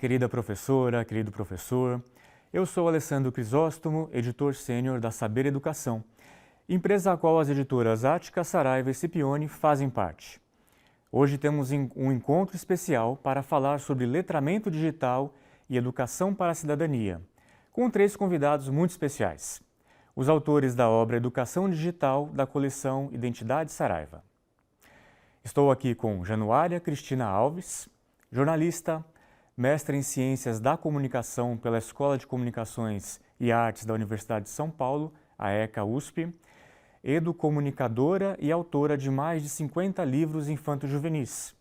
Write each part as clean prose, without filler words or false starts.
querida professora, querido professor. Eu sou Alessandro Crisóstomo, editor sênior da Saber Educação, empresa a qual as editoras Ática, Saraiva e Scipione fazem parte. Hoje temos um encontro especial para falar sobre letramento digital e educação para a cidadania, com 3 convidados muito especiais. Os autores da obra Educação Digital da coleção Identidade Saraiva. Estou aqui com Januária Cristina Alves, jornalista, mestre em Ciências da Comunicação pela Escola de Comunicações e Artes da Universidade de São Paulo, a ECA-USP, educomunicadora e autora de mais de 50 livros infanto-juvenis.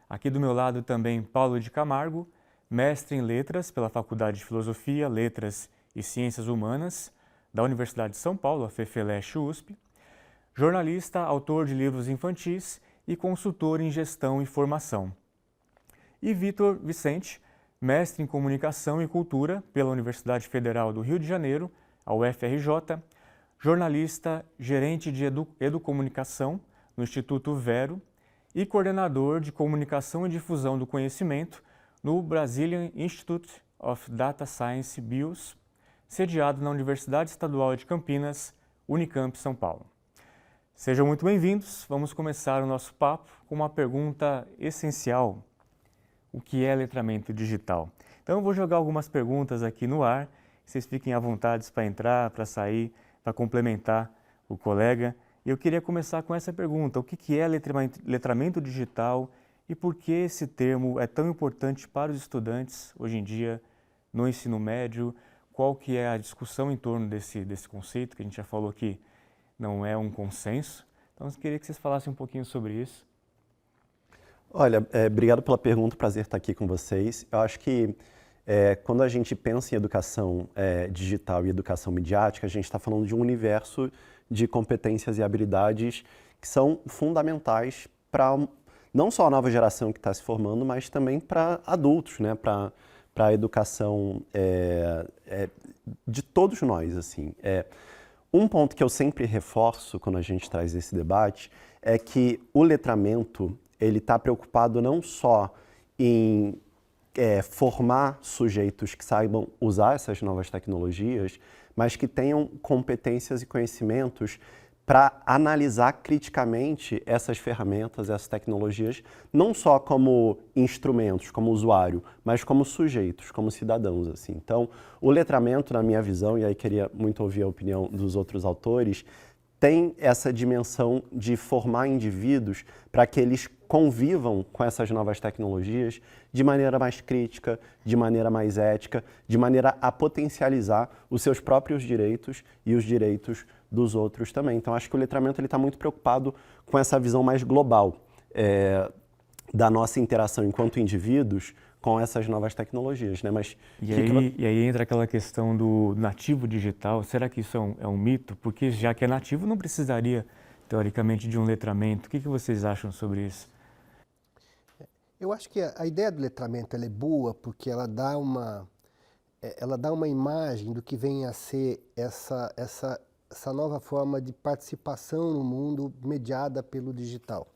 Aqui do meu lado também Paulo de Camargo, mestre em Letras pela Faculdade de Filosofia, Letras e Ciências Humanas da Universidade de São Paulo, a FEFELESH-USP, jornalista, autor de livros infantis e consultor em Gestão e Formação. E Vitor Vicente, mestre em Comunicação e Cultura pela Universidade Federal do Rio de Janeiro, a UFRJ, jornalista, gerente de Educomunicação no Instituto Vero e coordenador de Comunicação e Difusão do Conhecimento no Brazilian Institute of Data Science, BIOS, sediado na Universidade Estadual de Campinas, Unicamp, São Paulo. Sejam muito bem-vindos. Vamos começar o nosso papo com uma pergunta essencial. O que é letramento digital? Então eu vou jogar algumas perguntas aqui no ar, vocês fiquem à vontade para entrar, para sair, para complementar o colega. Eu queria começar com essa pergunta: o que é letramento digital e por que esse termo é tão importante para os estudantes hoje em dia no ensino médio? Qual que é a discussão em torno desse conceito, que a gente já falou que não é um consenso? Então eu queria que vocês falassem um pouquinho sobre isso. Olha, obrigado pela pergunta, prazer estar aqui com vocês. Eu acho que quando a gente pensa em educação digital e educação midiática, a gente está falando de um universo de competências e habilidades que são fundamentais para não só a nova geração que está se formando, mas também para adultos, né? Para a educação de todos nós, assim. Um ponto que eu sempre reforço quando a gente traz esse debate é que o letramento ele está preocupado não só em formar sujeitos que saibam usar essas novas tecnologias, mas que tenham competências e conhecimentos para analisar criticamente essas ferramentas, essas tecnologias, não só como instrumentos, como usuário, mas como sujeitos, como cidadãos, assim. Então, o letramento, na minha visão, e aí queria muito ouvir a opinião dos outros autores, tem essa dimensão de formar indivíduos para que eles convivam com essas novas tecnologias de maneira mais crítica, de maneira mais ética, de maneira a potencializar os seus próprios direitos e os direitos dos outros também. Então, acho que o letramento está muito preocupado com essa visão mais global da nossa interação enquanto indivíduos com essas novas tecnologias, né? Mas e aí entra aquela questão do nativo digital. Será que isso é um mito? Porque já que é nativo, não precisaria, teoricamente, de um letramento. O que vocês acham sobre isso? Eu acho que a ideia do letramento ela é boa porque ela dá uma imagem do que vem a ser essa nova forma de participação no mundo mediada pelo digital.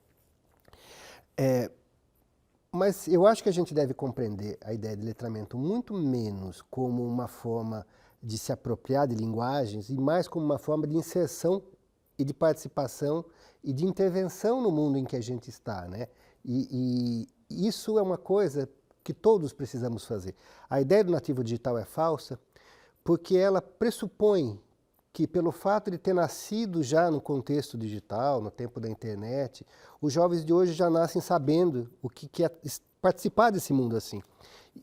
Mas eu acho que a gente deve compreender a ideia de letramento muito menos como uma forma de se apropriar de linguagens e mais como uma forma de inserção e de participação e de intervenção no mundo em que a gente está, né? E isso é uma coisa que todos precisamos fazer. A ideia do nativo digital é falsa porque ela pressupõe que, pelo fato de ter nascido já no contexto digital, no tempo da internet, os jovens de hoje já nascem sabendo o que é participar desse mundo assim.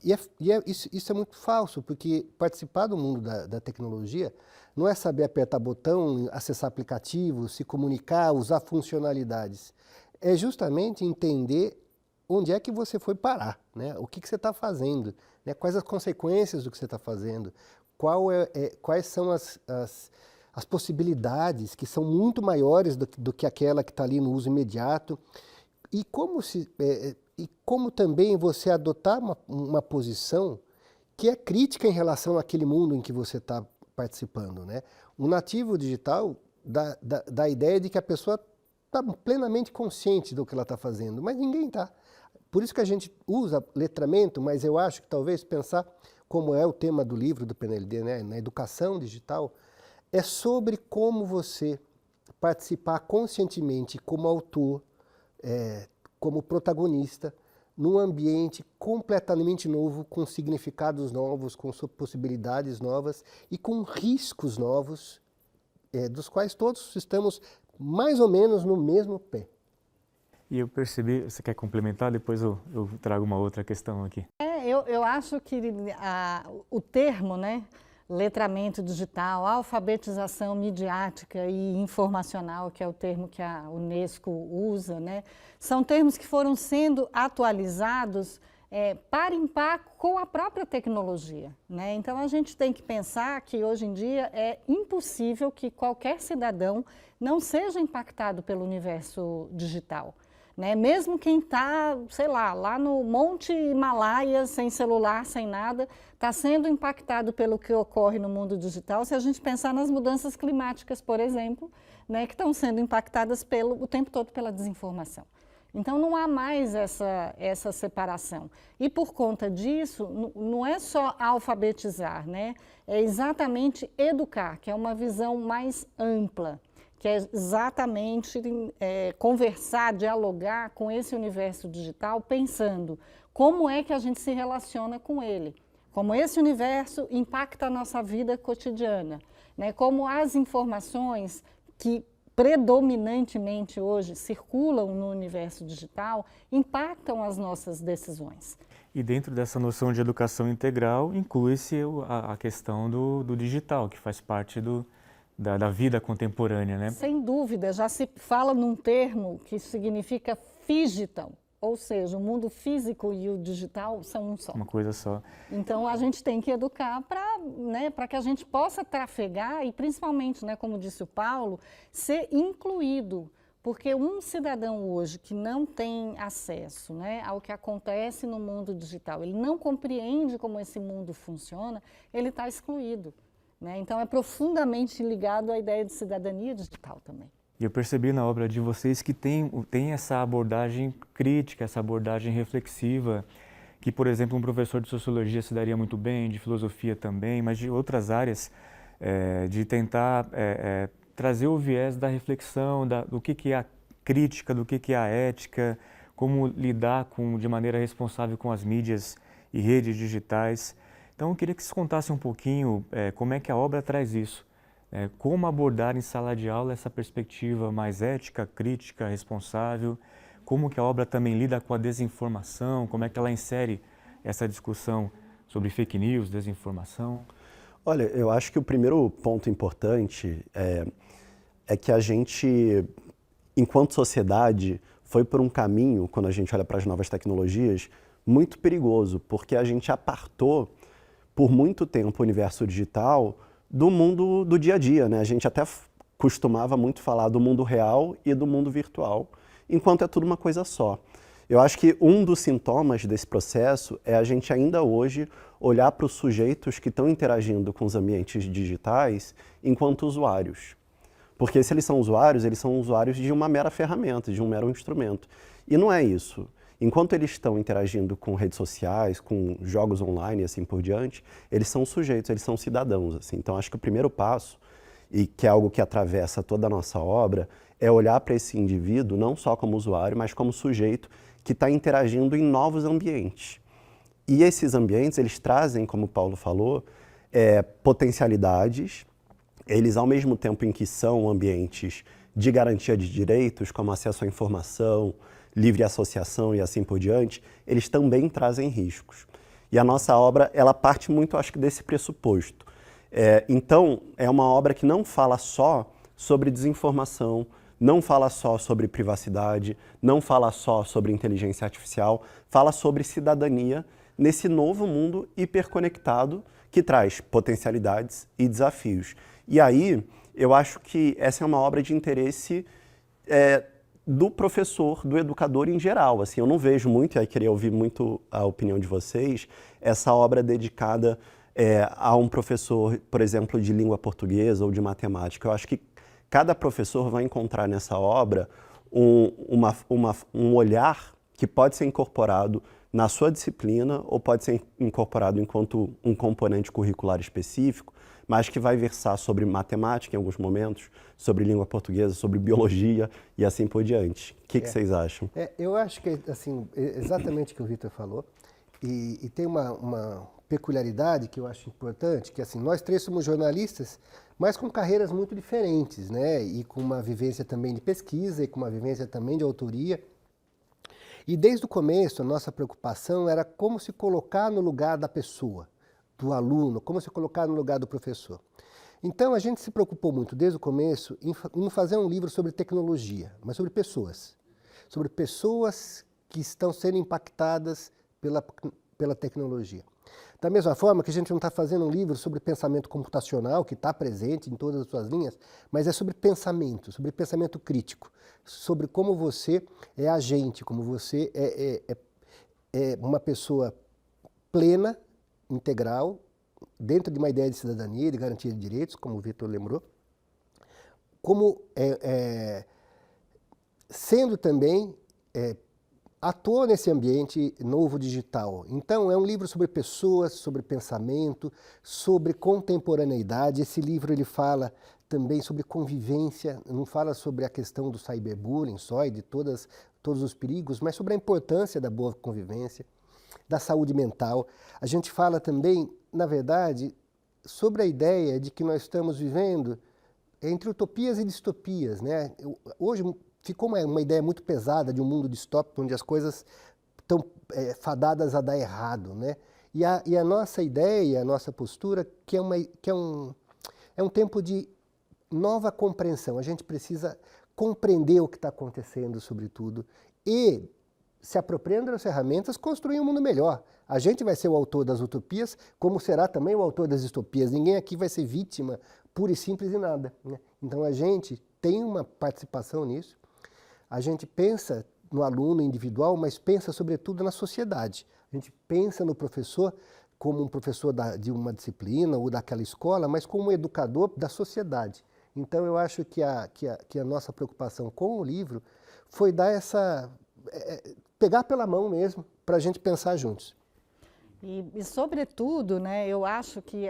Isso é muito falso, porque participar do mundo da tecnologia não é saber apertar botão, acessar aplicativos, se comunicar, usar funcionalidades. É justamente entender onde é que você foi parar, né? O que você está fazendo, né? Quais as consequências do que você está fazendo, quais são as possibilidades que são muito maiores do que aquela que está ali no uso imediato e como também você adotar uma posição que é crítica em relação àquele mundo em que você está participando, né? O nativo digital dá a ideia de que a pessoa está plenamente consciente do que ela está fazendo, mas ninguém está. Por isso que a gente usa letramento, mas eu acho que talvez pensar, como é o tema do livro do PNLD, né, na educação digital, é sobre como você participar conscientemente como autor, como protagonista, num ambiente completamente novo, com significados novos, com possibilidades novas e com riscos novos, dos quais todos estamos mais ou menos no mesmo pé. E eu percebi, você quer complementar? Depois eu trago uma outra questão aqui. Eu acho que o termo, né, letramento digital, alfabetização midiática e informacional, que é o termo que a Unesco usa, né, são termos que foram sendo atualizados par em par com a própria tecnologia, né? Então a gente tem que pensar que hoje em dia é impossível que qualquer cidadão não seja impactado pelo universo digital. Né? Mesmo quem está, sei lá no Monte Himalaia, sem celular, sem nada, está sendo impactado pelo que ocorre no mundo digital, se a gente pensar nas mudanças climáticas, por exemplo, né, que estão sendo impactadas o tempo todo pela desinformação. Então não há mais essa separação. E por conta disso, não é só alfabetizar, né? É exatamente educar, que é uma visão mais ampla, que é exatamente conversar, dialogar com esse universo digital, pensando como é que a gente se relaciona com ele, como esse universo impacta a nossa vida cotidiana, né? Como as informações que predominantemente hoje circulam no universo digital impactam as nossas decisões. E dentro dessa noção de educação integral, inclui-se a questão do digital, que faz parte da vida contemporânea, né? Sem dúvida, já se fala num termo que significa phygital, ou seja, o mundo físico e o digital são um só. Uma coisa só. Então a gente tem que educar para que a gente possa trafegar e principalmente, né, como disse o Paulo, ser incluído. Porque um cidadão hoje que não tem acesso, né, ao que acontece no mundo digital, ele não compreende como esse mundo funciona, ele está excluído. Né? Então é profundamente ligado à ideia de cidadania digital também. E eu percebi na obra de vocês que tem essa abordagem crítica, essa abordagem reflexiva, que, por exemplo, um professor de sociologia se daria muito bem, de filosofia também, mas de outras áreas, de tentar trazer o viés da reflexão, do que é a crítica, do que é a ética, como lidar de maneira responsável com as mídias e redes digitais. Então, eu queria que você contasse um pouquinho como é que a obra traz isso. Como abordar em sala de aula essa perspectiva mais ética, crítica, responsável, como que a obra também lida com a desinformação, como é que ela insere essa discussão sobre fake news, desinformação? Olha, eu acho que o primeiro ponto importante é que a gente, enquanto sociedade, foi por um caminho, quando a gente olha para as novas tecnologias, muito perigoso, porque a gente apartou por muito tempo o universo digital do mundo do dia a dia, né? A gente até costumava muito falar do mundo real e do mundo virtual, enquanto é tudo uma coisa só. Eu acho que um dos sintomas desse processo é a gente ainda hoje olhar para os sujeitos que estão interagindo com os ambientes digitais enquanto usuários. Porque se eles são usuários de uma mera ferramenta, de um mero instrumento. E não é isso. Enquanto eles estão interagindo com redes sociais, com jogos online e assim por diante, eles são sujeitos, eles são cidadãos. Assim. Então, acho que o primeiro passo, e que é algo que atravessa toda a nossa obra, é olhar para esse indivíduo não só como usuário, mas como sujeito que está interagindo em novos ambientes. E esses ambientes, eles trazem, como o Paulo falou, potencialidades. Eles, ao mesmo tempo em que são ambientes de garantia de direitos, como acesso à informação, livre associação e assim por diante, eles também trazem riscos. E a nossa obra, ela parte muito, acho que, desse pressuposto. Então, é uma obra que não fala só sobre desinformação, não fala só sobre privacidade, não fala só sobre inteligência artificial, fala sobre cidadania nesse novo mundo hiperconectado que traz potencialidades e desafios. E aí, eu acho que essa é uma obra de interesse do professor, do educador em geral. Assim, eu não vejo muito, e aí queria ouvir muito a opinião de vocês, essa obra dedicada a um professor, por exemplo, de língua portuguesa ou de matemática. Eu acho que cada professor vai encontrar nessa obra um olhar que pode ser incorporado na sua disciplina ou pode ser incorporado enquanto um componente curricular específico, mas que vai versar sobre matemática em alguns momentos, sobre língua portuguesa, sobre biologia e assim por diante. O que vocês acham? Eu acho que assim, exatamente o que o Vitor falou, e tem uma peculiaridade que eu acho importante, que assim, nós três somos jornalistas, mas com carreiras muito diferentes, né? E com uma vivência também de pesquisa e com uma vivência também de autoria. E desde o começo, a nossa preocupação era como se colocar no lugar da pessoa, do aluno, como se colocar no lugar do professor. Então, a gente se preocupou muito desde o começo em fazer um livro sobre tecnologia, mas sobre pessoas que estão sendo impactadas pela tecnologia. Da mesma forma que a gente não está fazendo um livro sobre pensamento computacional, que está presente em todas as suas linhas, mas é sobre pensamento crítico, sobre como você é agente, como você é uma pessoa plena, integral, dentro de uma ideia de cidadania e de garantia de direitos, como o Vitor lembrou, como sendo também ator nesse ambiente novo digital. Então, é um livro sobre pessoas, sobre pensamento, sobre contemporaneidade. Esse livro ele fala também sobre convivência, não fala sobre a questão do cyberbullying só e de todos os perigos, mas sobre a importância da boa convivência, da saúde mental. A gente fala também, na verdade, sobre a ideia de que nós estamos vivendo entre utopias e distopias, né? Hoje ficou uma ideia muito pesada de um mundo distópico onde as coisas estão fadadas a dar errado, né? E a nossa ideia, a nossa postura, que é um tempo de nova compreensão. A gente precisa compreender o que está acontecendo, sobretudo, e, se apropriando das ferramentas, construir um mundo melhor. A gente vai ser o autor das utopias, como será também o autor das distopias. Ninguém aqui vai ser vítima pura e simples de nada, né? Então a gente tem uma participação nisso. A gente pensa no aluno individual, mas pensa sobretudo na sociedade. A gente pensa no professor como um professor de uma disciplina ou daquela escola, mas como um educador da sociedade. Então eu acho que a nossa preocupação com o livro foi dar pegar pela mão mesmo, para a gente pensar juntos. E sobretudo, né, eu acho que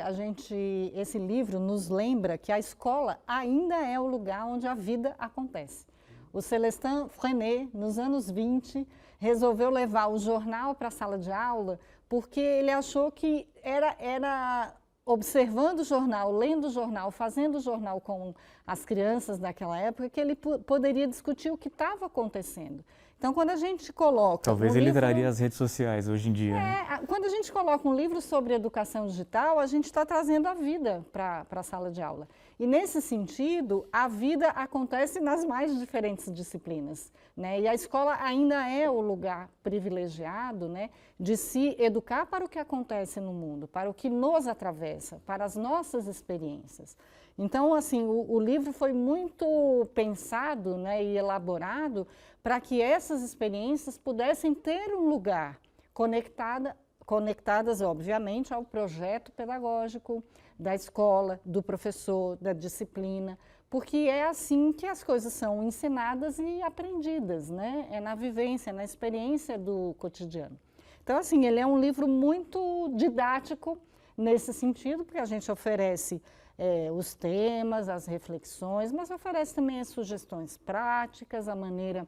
esse livro nos lembra que a escola ainda é o lugar onde a vida acontece. O Celestin Freinet, nos anos 20, resolveu levar o jornal para a sala de aula porque ele achou que era observando o jornal, lendo o jornal, fazendo o jornal com as crianças daquela época, que ele poderia discutir o que estava acontecendo. Então, quando a gente coloca... Talvez ele traria as redes sociais hoje em dia. Né? Quando a gente coloca um livro sobre educação digital, a gente está trazendo a vida para a sala de aula. E, nesse sentido, a vida acontece nas mais diferentes disciplinas, né? E a escola ainda é o lugar privilegiado, né, de se educar para o que acontece no mundo, para o que nos atravessa, para as nossas experiências. Então, assim, o livro foi muito pensado, né, e elaborado para que essas experiências pudessem ter um lugar conectadas, obviamente, ao projeto pedagógico da escola, do professor, da disciplina, porque é assim que as coisas são ensinadas e aprendidas, né? É na vivência, na experiência do cotidiano. Então, assim, ele é um livro muito didático nesse sentido, porque a gente oferece os temas, as reflexões, mas oferece também as sugestões práticas, a maneira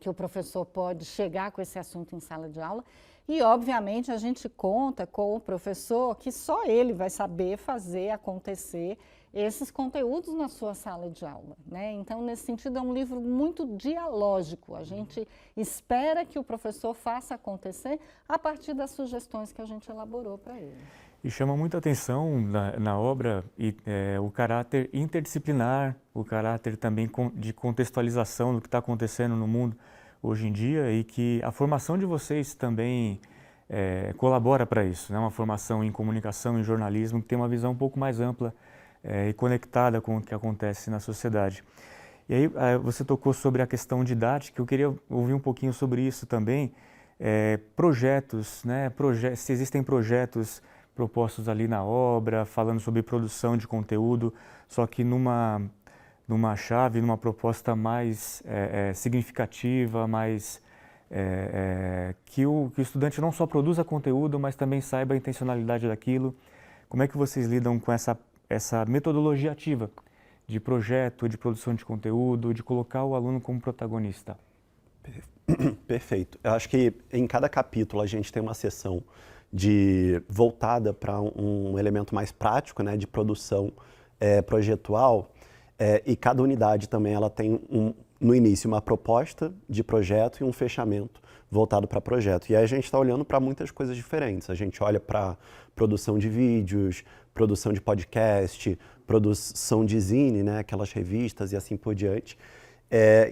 que o professor pode chegar com esse assunto em sala de aula. E, obviamente, a gente conta com o professor que só ele vai saber fazer acontecer esses conteúdos na sua sala de aula, né? Então, nesse sentido, é um livro muito dialógico. A gente espera que o professor faça acontecer a partir das sugestões que a gente elaborou para ele. E chama muita atenção na obra o caráter interdisciplinar, o caráter também de contextualização do que está acontecendo no mundo hoje em dia e que a formação de vocês também colabora para isso, né? Uma formação em comunicação, em jornalismo, que tem uma visão um pouco mais ampla e conectada com o que acontece na sociedade. E aí você tocou sobre a questão didática, eu queria ouvir um pouquinho sobre isso também, projetos, né? Se existem projetos propostos ali na obra, falando sobre produção de conteúdo, só que numa proposta mais significativa, mais que o estudante não só produza conteúdo, mas também saiba a intencionalidade daquilo. Como é que vocês lidam com essa metodologia ativa de projeto, de produção de conteúdo, de colocar o aluno como protagonista? Perfeito. Eu acho que em cada capítulo a gente tem uma seção voltada para um elemento mais prático, né, de produção projetual, e cada unidade também ela tem no início uma proposta de projeto e um fechamento voltado para projeto. E aí a gente está olhando para muitas coisas diferentes. A gente olha para produção de vídeos, produção de podcast, produção de zine, né, aquelas revistas e assim por diante.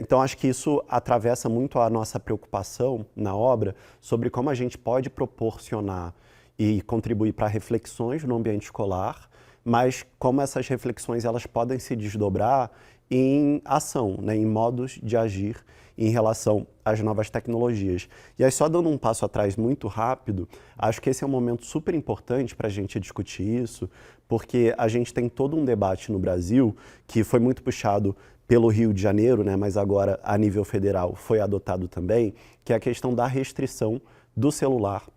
Então, acho que isso atravessa muito a nossa preocupação na obra sobre como a gente pode proporcionar e contribuir para reflexões no ambiente escolar, mas como essas reflexões elas podem se desdobrar em ação, né, em modos de agir em relação às novas tecnologias. E aí, só dando um passo atrás muito rápido, acho que esse é um momento super importante para a gente discutir isso, porque a gente tem todo um debate no Brasil que foi muito puxado pelo Rio de Janeiro, né, mas agora a nível federal foi adotado também, que é a questão da restrição do celular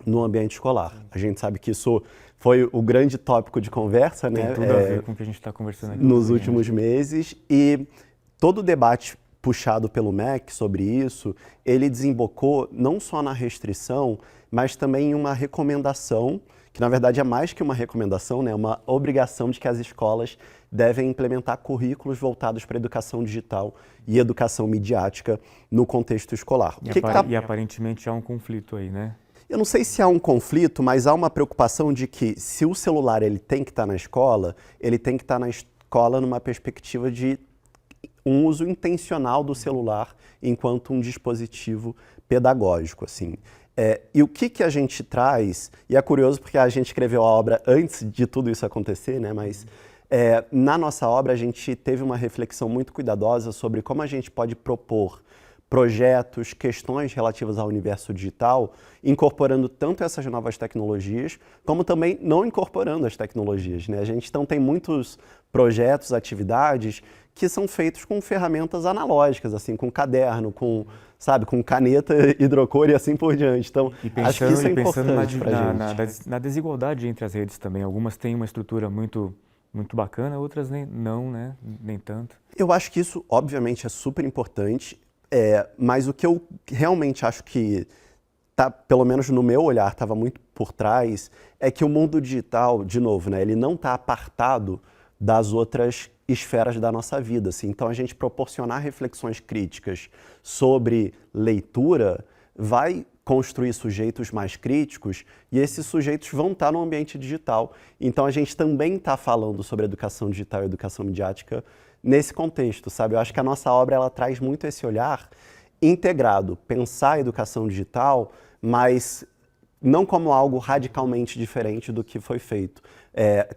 no ambiente escolar. A gente sabe que isso foi o grande tópico de conversa, né? Tem tudo a ver com o que a gente está conversando aqui. Nos últimos meses, e todo o debate puxado pelo MEC sobre isso, ele desembocou não só na restrição, mas também em uma recomendação, que na verdade é mais que uma recomendação, né? Uma obrigação de que as escolas devem implementar currículos voltados para a educação digital e educação midiática no contexto escolar. E aparentemente há um conflito aí, né? Eu não sei se há um conflito, mas há uma preocupação de que se o celular ele tem que estar na escola, ele tem que estar na escola numa perspectiva de um uso intencional do celular enquanto um dispositivo pedagógico, assim. E o que a gente traz, e é curioso porque a gente escreveu a obra antes de tudo isso acontecer, né? Mas na nossa obra a gente teve uma reflexão muito cuidadosa sobre como a gente pode propor projetos, questões relativas ao universo digital, incorporando tanto essas novas tecnologias, como também não incorporando as tecnologias, né? A gente então tem muitos projetos, atividades que são feitos com ferramentas analógicas, assim, com caderno, com caneta, hidrocor e assim por diante. Então, acho que isso é importante para a gente. Na desigualdade entre as redes também, algumas têm uma estrutura muito bacana, outras nem tanto. Eu acho que isso, obviamente, é super importante. Mas o que eu realmente acho que, pelo menos no meu olhar, estava muito por trás, é que o mundo digital, de novo, né, ele não está apartado das outras esferas da nossa vida. Assim. Então, a gente proporcionar reflexões críticas sobre leitura vai construir sujeitos mais críticos e esses sujeitos vão estar no ambiente digital. Então, a gente também está falando sobre educação digital e educação midiática nesse contexto, sabe? Eu acho que a nossa obra ela traz muito esse olhar integrado, pensar a educação digital, mas não como algo radicalmente diferente do que foi feito,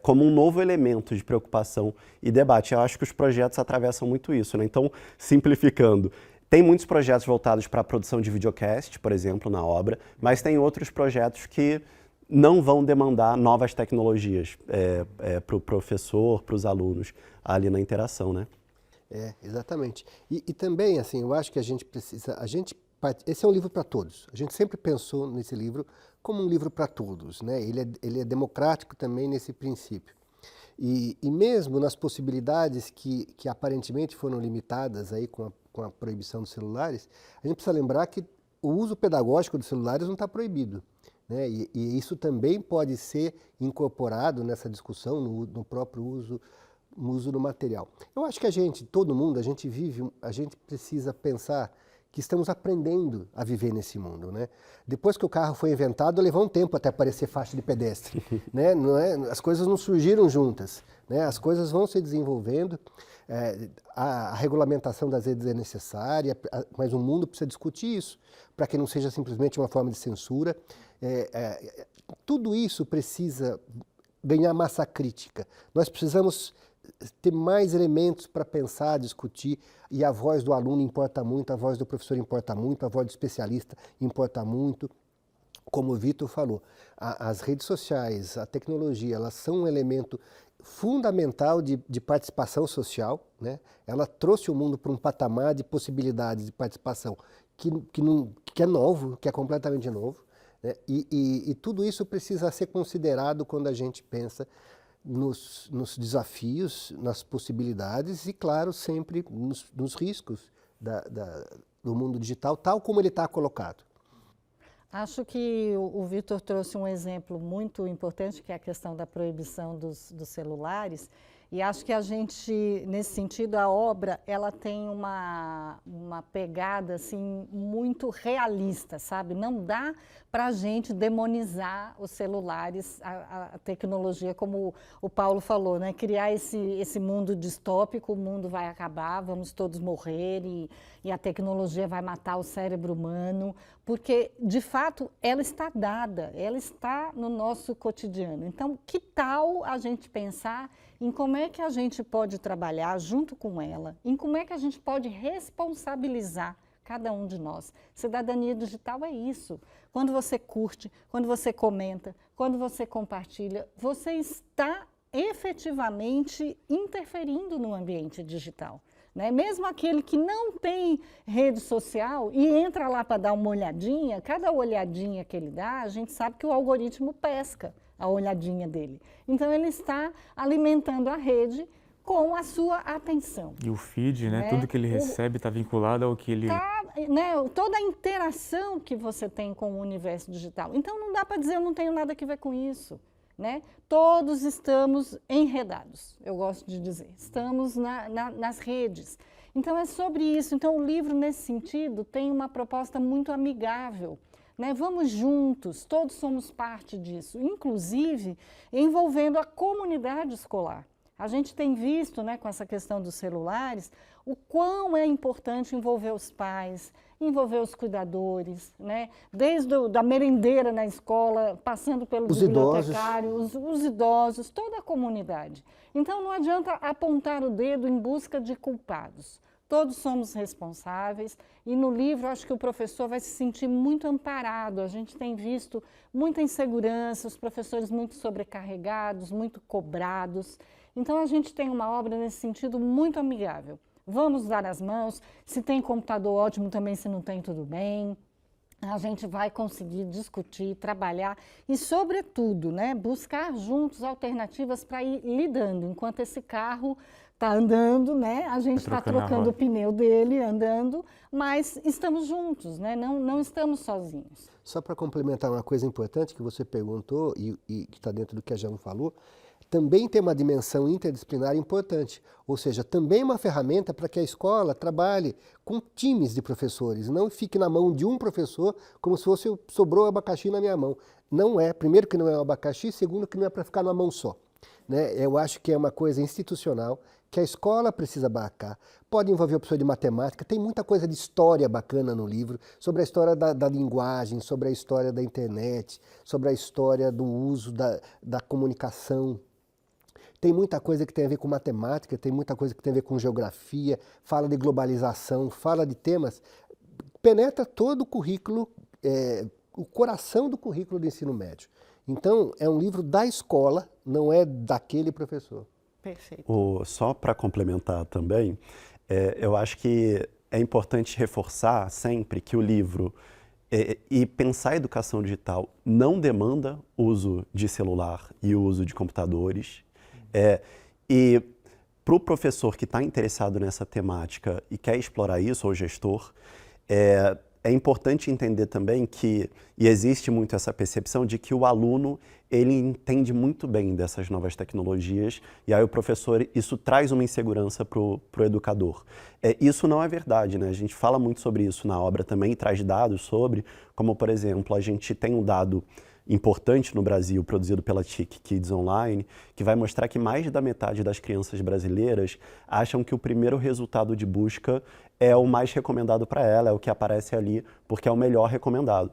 como um novo elemento de preocupação e debate. Eu acho que os projetos atravessam muito isso, né? Então, simplificando, tem muitos projetos voltados para a produção de videocast, por exemplo, na obra, mas tem outros projetos que não vão demandar novas tecnologias para o professor, para os alunos, ali na interação, né? Exatamente. E também, assim, eu acho que a gente precisa... esse é um livro para todos. A gente sempre pensou nesse livro como um livro para todos, né? Ele é democrático também nesse princípio. E mesmo nas possibilidades que aparentemente foram limitadas aí com a proibição dos celulares, a gente precisa lembrar que o uso pedagógico dos celulares não está proibido. Né? E isso também pode ser incorporado nessa discussão no próprio uso do material. Eu acho que todo mundo, a gente precisa pensar que estamos aprendendo a viver nesse mundo, né? Depois que o carro foi inventado, levou um tempo até aparecer faixa de pedestre, né? As coisas não surgiram juntas, né? As coisas vão se desenvolvendo, a regulamentação das redes é necessária, mas o mundo precisa discutir isso, para que não seja simplesmente uma forma de censura. Tudo isso precisa ganhar massa crítica. Nós precisamos ter mais elementos para pensar, discutir, e a voz do aluno importa muito, a voz do professor importa muito, a voz do especialista importa muito. Como o Vitor falou, as redes sociais, a tecnologia, elas são um elemento fundamental de participação social, né? Ela trouxe o mundo para um patamar de possibilidades de participação que é novo, que é completamente novo, né? E tudo isso precisa ser considerado quando a gente pensa nos desafios, nas possibilidades e, claro, sempre nos riscos do mundo digital, tal como ele está colocado. Acho que o Vitor trouxe um exemplo muito importante, que é a questão da proibição dos celulares. E acho que a gente, nesse sentido, a obra, ela tem uma pegada, assim, muito realista, sabe? Não dá para a gente demonizar os celulares, a tecnologia, como o Paulo falou, né? Criar esse mundo distópico, o mundo vai acabar, vamos todos morrer e a tecnologia vai matar o cérebro humano, porque, de fato, ela está dada, ela está no nosso cotidiano. Então, que tal a gente pensar em como é que a gente pode trabalhar junto com ela, em como é que a gente pode responsabilizar cada um de nós. Cidadania digital é isso. Quando você curte, quando você comenta, quando você compartilha, você está efetivamente interferindo no ambiente digital. Né? Mesmo aquele que não tem rede social e entra lá para dar uma olhadinha, cada olhadinha que ele dá, a gente sabe que o algoritmo pesca a olhadinha dele. Então, ele está alimentando a rede com a sua atenção. E o feed, né? Tudo que ele recebe está vinculado ao que ele... Né? Toda a interação que você tem com o universo digital. Então, não dá para dizer eu não tenho nada a ver com isso. Né? Todos estamos enredados, eu gosto de dizer. Estamos nas redes. Então, é sobre isso. Então, o livro, nesse sentido, tem uma proposta muito amigável. Né? Vamos juntos, todos somos parte disso, inclusive envolvendo a comunidade escolar. A gente tem visto, né, com essa questão dos celulares, o quão é importante envolver os pais, envolver os cuidadores, né? Desde a merendeira na escola, passando pelo bibliotecário, os idosos, toda a comunidade. Então, não adianta apontar o dedo em busca de culpados. Todos somos responsáveis e no livro acho que o professor vai se sentir muito amparado. A gente tem visto muita insegurança, os professores muito sobrecarregados, muito cobrados. Então a gente tem uma obra nesse sentido muito amigável. Vamos dar as mãos, se tem computador ótimo também, se não tem tudo bem. A gente vai conseguir discutir, trabalhar e, sobretudo, né, buscar juntos alternativas para ir lidando. Enquanto esse carro está andando, né, a gente está trocando o pneu dele, andando, mas estamos juntos, né, não estamos sozinhos. Só para complementar uma coisa importante que você perguntou e que está dentro do que a Jean falou, também tem uma dimensão interdisciplinar importante, ou seja, também uma ferramenta para que a escola trabalhe com times de professores, não fique na mão de um professor como se fosse sobrou abacaxi na minha mão. Não é, primeiro que não é um abacaxi, segundo que não é para ficar na mão só. Né? Eu acho que é uma coisa institucional que a escola precisa abarcar. Pode envolver o professor de matemática, tem muita coisa de história bacana no livro, sobre a história da linguagem, sobre a história da internet, sobre a história do uso da comunicação. Tem muita coisa que tem a ver com matemática, tem muita coisa que tem a ver com geografia, fala de globalização, fala de temas, penetra todo o currículo, o coração do currículo do ensino médio. Então, é um livro da escola, não é daquele professor. Perfeito. Só para complementar também, eu acho que é importante reforçar sempre que o livro e pensar a educação digital não demanda uso de celular e uso de computadores. E para o professor que está interessado nessa temática e quer explorar isso, ou gestor, é importante entender também que, e existe muito essa percepção de que o aluno, ele entende muito bem dessas novas tecnologias e aí o professor, isso traz uma insegurança para o educador. Isso não é verdade, né? A gente fala muito sobre isso na obra também, traz dados sobre, como por exemplo, a gente tem um dado importante no Brasil, produzido pela TIC Kids Online, que vai mostrar que mais da metade das crianças brasileiras acham que o primeiro resultado de busca é o mais recomendado para ela, é o que aparece ali, porque é o melhor recomendado.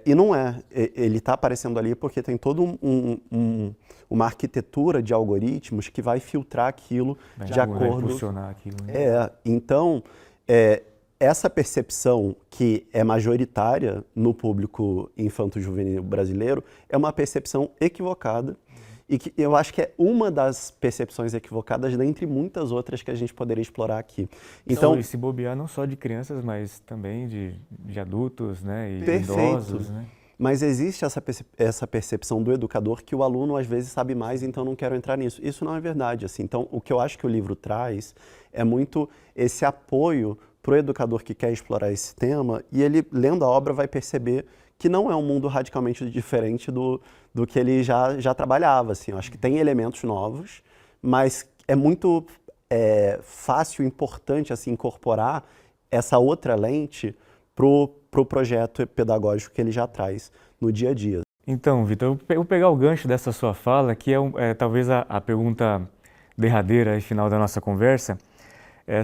E não é, ele está aparecendo ali porque tem toda uma arquitetura de algoritmos que vai filtrar aquilo de acordo... Vai impulsionar aquilo. Né? Então, essa percepção que é majoritária no público infanto-juvenil brasileiro é uma percepção equivocada e que eu acho que é uma das percepções equivocadas dentre muitas outras que a gente poderia explorar aqui. Então, e se bobear não só de crianças, mas também de adultos, né, e idosos, né? Mas existe essa percepção do educador que o aluno às vezes sabe mais, então não quero entrar nisso. Isso não é verdade, assim. Então, o que eu acho que o livro traz é muito esse apoio para o educador que quer explorar esse tema, e ele, lendo a obra, vai perceber que não é um mundo radicalmente diferente do que ele já trabalhava, assim. Eu acho que tem elementos novos, mas é muito fácil e importante, assim, incorporar essa outra lente para o projeto pedagógico que ele já traz no dia a dia. Então, Vitor, eu vou pegar o gancho dessa sua fala, que é talvez a pergunta derradeira e final da nossa conversa,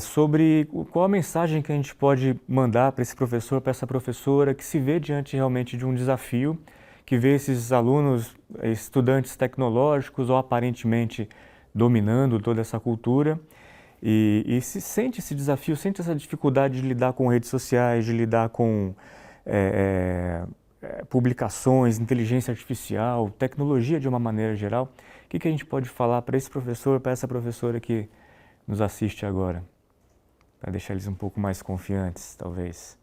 sobre qual a mensagem que a gente pode mandar para esse professor, para essa professora, que se vê diante realmente de um desafio, que vê esses alunos, estudantes tecnológicos ou aparentemente dominando toda essa cultura, e se sente esse desafio, sente essa dificuldade de lidar com redes sociais, de lidar com publicações, inteligência artificial, tecnologia de uma maneira geral. O que a gente pode falar para esse professor, para essa professora que nos assiste agora? Para deixar eles um pouco mais confiantes, talvez.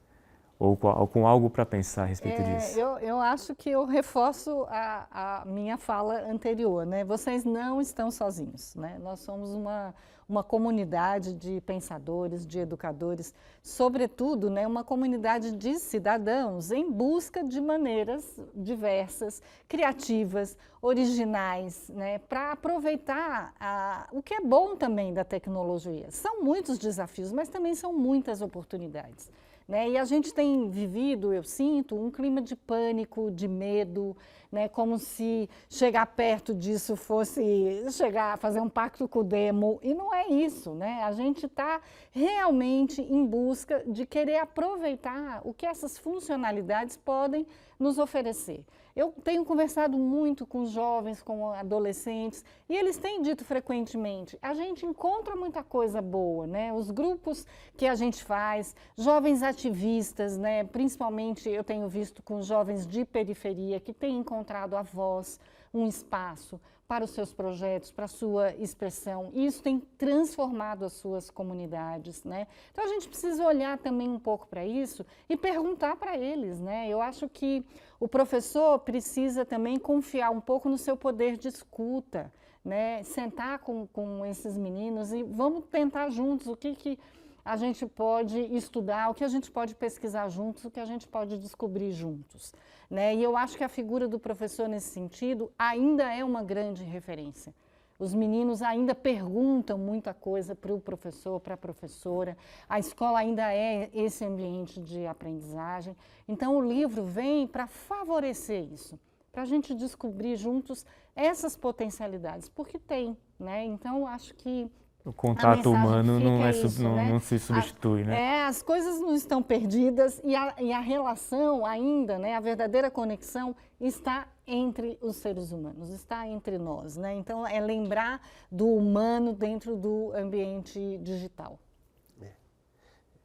Ou com algo para pensar a respeito disso. Eu acho que eu reforço a minha fala anterior, né? Vocês não estão sozinhos, né? Nós somos uma comunidade de pensadores, de educadores, sobretudo, né, uma comunidade de cidadãos em busca de maneiras diversas, criativas, originais, né, para aproveitar o que é bom também da tecnologia. São muitos desafios, mas também são muitas oportunidades. Né? E a gente tem vivido, eu sinto, um clima de pânico, de medo, né? Como se chegar perto disso fosse chegar a fazer um pacto com o demo, e não é isso, né? A gente está realmente em busca de querer aproveitar o que essas funcionalidades podem nos oferecer. Eu tenho conversado muito com jovens, com adolescentes, e eles têm dito frequentemente, a gente encontra muita coisa boa, né? Os grupos que a gente faz, jovens ativistas, né? Principalmente eu tenho visto com jovens de periferia que têm encontrado a voz, um espaço para os seus projetos, para a sua expressão, e isso tem transformado as suas comunidades, né? Então a gente precisa olhar também um pouco para isso e perguntar para eles, né? Eu acho que o professor precisa também confiar um pouco no seu poder de escuta, né? Sentar com esses meninos e vamos tentar juntos o que a gente pode estudar, o que a gente pode pesquisar juntos, o que a gente pode descobrir juntos. Né? E eu acho que a figura do professor nesse sentido ainda é uma grande referência. Os meninos ainda perguntam muita coisa para o professor, para a professora, a escola ainda é esse ambiente de aprendizagem. Então o livro vem para favorecer isso, para a gente descobrir juntos essas potencialidades, porque tem, né? Então acho que o contato humano não se substitui, né? As coisas não estão perdidas e a relação ainda, né, a verdadeira conexão está entre os seres humanos, está entre nós, né? Então é lembrar do humano dentro do ambiente digital.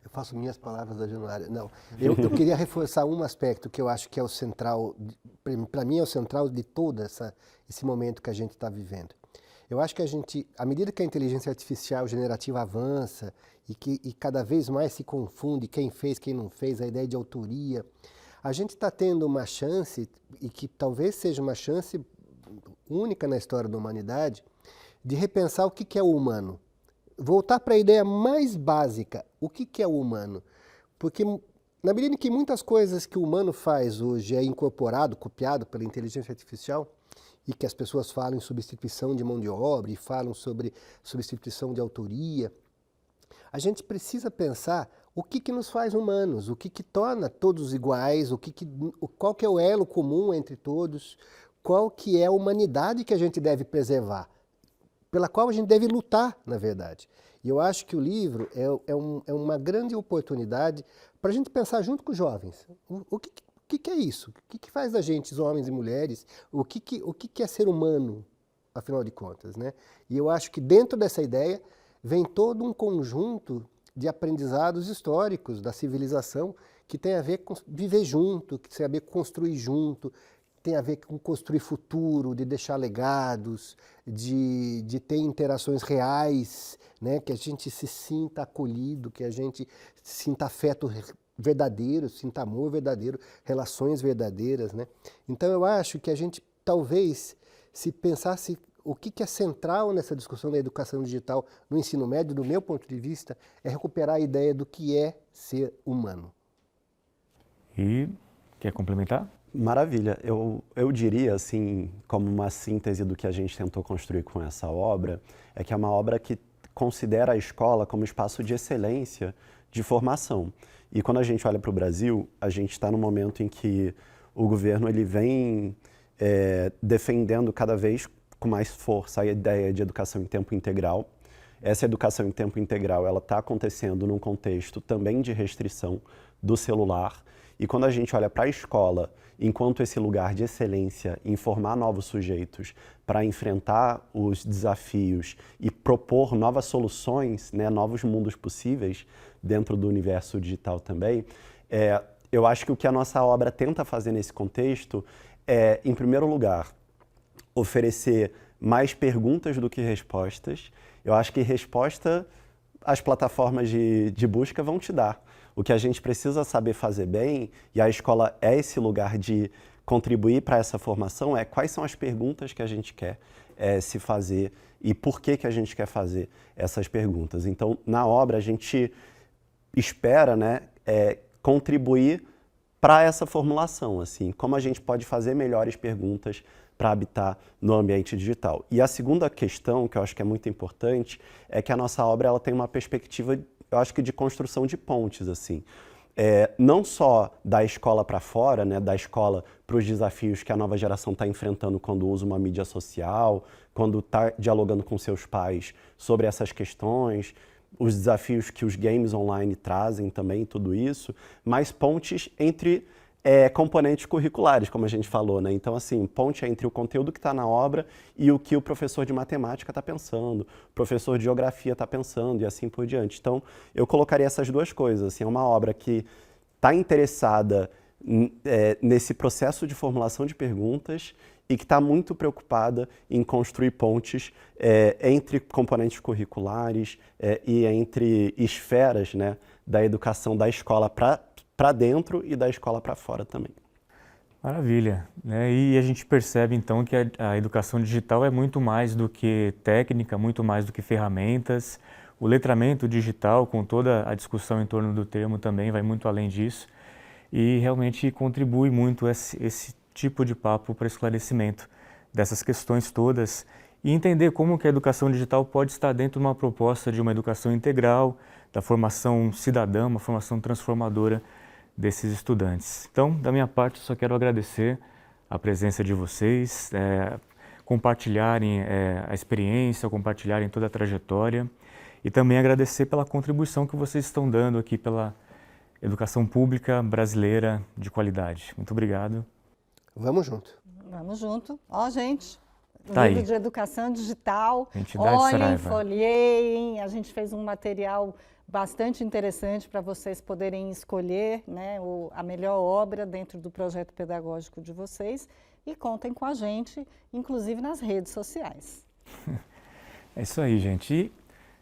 Eu faço minhas palavras da Januária. Não, eu queria reforçar um aspecto que eu acho que é o central, para mim é o central de todo esse momento que a gente está vivendo. Eu acho que a gente, à medida que a inteligência artificial generativa avança e cada vez mais se confunde quem fez, quem não fez, a ideia de autoria, a gente está tendo uma chance, e que talvez seja uma chance única na história da humanidade, de repensar o que é o humano. Voltar para a ideia mais básica, o que é o humano. Porque na medida em que muitas coisas que o humano faz hoje é incorporado, copiado pela inteligência artificial, e que as pessoas falam em substituição de mão de obra e falam sobre substituição de autoria, a gente precisa pensar o que nos faz humanos, o que torna todos iguais, qual que é o elo comum entre todos, qual que é a humanidade que a gente deve preservar, pela qual a gente deve lutar, na verdade. E eu acho que o livro é uma grande oportunidade para a gente pensar junto com os jovens. O que é isso? O que faz da gente, os homens e mulheres? O que é ser humano, afinal de contas, né? E eu acho que dentro dessa ideia vem todo um conjunto de aprendizados históricos da civilização que tem a ver com viver junto, que tem a ver com construir junto, tem a ver com construir futuro, de deixar legados, de ter interações reais, né? Que a gente se sinta acolhido, que a gente sinta afeto verdadeiro, sinta amor verdadeiro, relações verdadeiras, né? Então eu acho que a gente talvez, se pensasse o que é central nessa discussão da educação digital no ensino médio, do meu ponto de vista, é recuperar a ideia do que é ser humano. E quer complementar? Maravilha. Eu diria, assim, como uma síntese do que a gente tentou construir com essa obra, é que é uma obra que considera a escola como espaço de excelência de formação. E quando a gente olha para o Brasil, a gente está num momento em que o governo ele vem defendendo cada vez com mais força a ideia de educação em tempo integral. Essa educação em tempo integral ela está acontecendo num contexto também de restrição do celular. E quando a gente olha para a escola, enquanto esse lugar de excelência em formar novos sujeitos para enfrentar os desafios e propor novas soluções, né, novos mundos possíveis dentro do universo digital também, eu acho que o que a nossa obra tenta fazer nesse contexto é, em primeiro lugar, oferecer mais perguntas do que respostas. Eu acho que resposta as plataformas de busca vão te dar. O que a gente precisa saber fazer bem, e a escola é esse lugar de contribuir para essa formação, é quais são as perguntas que a gente quer se fazer e por que a gente quer fazer essas perguntas. Então, na obra, a gente espera, né, contribuir para essa formulação, assim, como a gente pode fazer melhores perguntas para habitar no ambiente digital. E a segunda questão, que eu acho que é muito importante, é que a nossa obra ela tem uma perspectiva, eu acho que de construção de pontes, assim. Não só da escola para fora, né, da escola para os desafios que a nova geração está enfrentando quando usa uma mídia social, quando está dialogando com seus pais sobre essas questões, os desafios que os games online trazem também, tudo isso, mas pontes entre componentes curriculares, como a gente falou, né? Então, assim, ponte entre o conteúdo que está na obra e o que o professor de matemática está pensando, o professor de geografia está pensando e assim por diante. Então, eu colocaria essas duas coisas, assim, é uma obra que está interessada nesse processo de formulação de perguntas e que está muito preocupada em construir pontes entre componentes curriculares e entre esferas, né, da educação da escola para dentro e da escola para fora também. Maravilha, né? E a gente percebe então que a educação digital é muito mais do que técnica, muito mais do que ferramentas. O letramento digital, com toda a discussão em torno do termo, também vai muito além disso e realmente contribui muito esse tipo de papo para esclarecimento dessas questões todas e entender como que a educação digital pode estar dentro de uma proposta de uma educação integral, da formação cidadã, uma formação transformadora desses estudantes. Então, da minha parte, só quero agradecer a presença de vocês, compartilharem a experiência, compartilharem toda a trajetória e também agradecer pela contribuição que vocês estão dando aqui pela educação pública brasileira de qualidade. Muito obrigado. Vamos junto. Vamos junto. Ó, gente, Tá livro aí. de educação digital. Entidade Olhem, Saraiva. folheiem. A gente fez um material bastante interessante para vocês poderem escolher, né, a melhor obra dentro do projeto pedagógico de vocês e contem com a gente, inclusive nas redes sociais. É isso aí, gente. E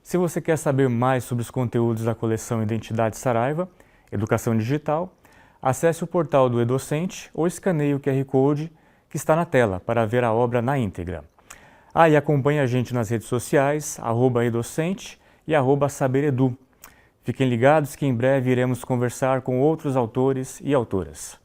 se você quer saber mais sobre os conteúdos da coleção Identidade Saraiva, Educação Digital, acesse o portal do eDocente ou escaneie o QR Code que está na tela para ver a obra na íntegra. E acompanhe a gente nas redes sociais, @edocente e @saberedu. Fiquem ligados que em breve iremos conversar com outros autores e autoras.